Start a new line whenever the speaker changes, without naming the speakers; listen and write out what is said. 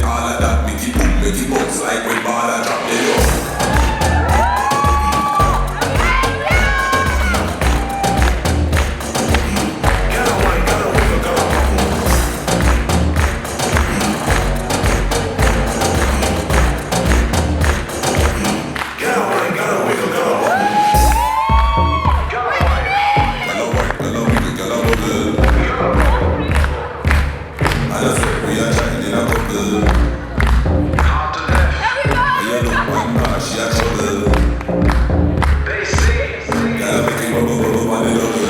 all of that. Make it boom, make it bounce like when ball a drop the yo. She a trouble. They see. Gotta make it bubble, bubble, bubble, bubble.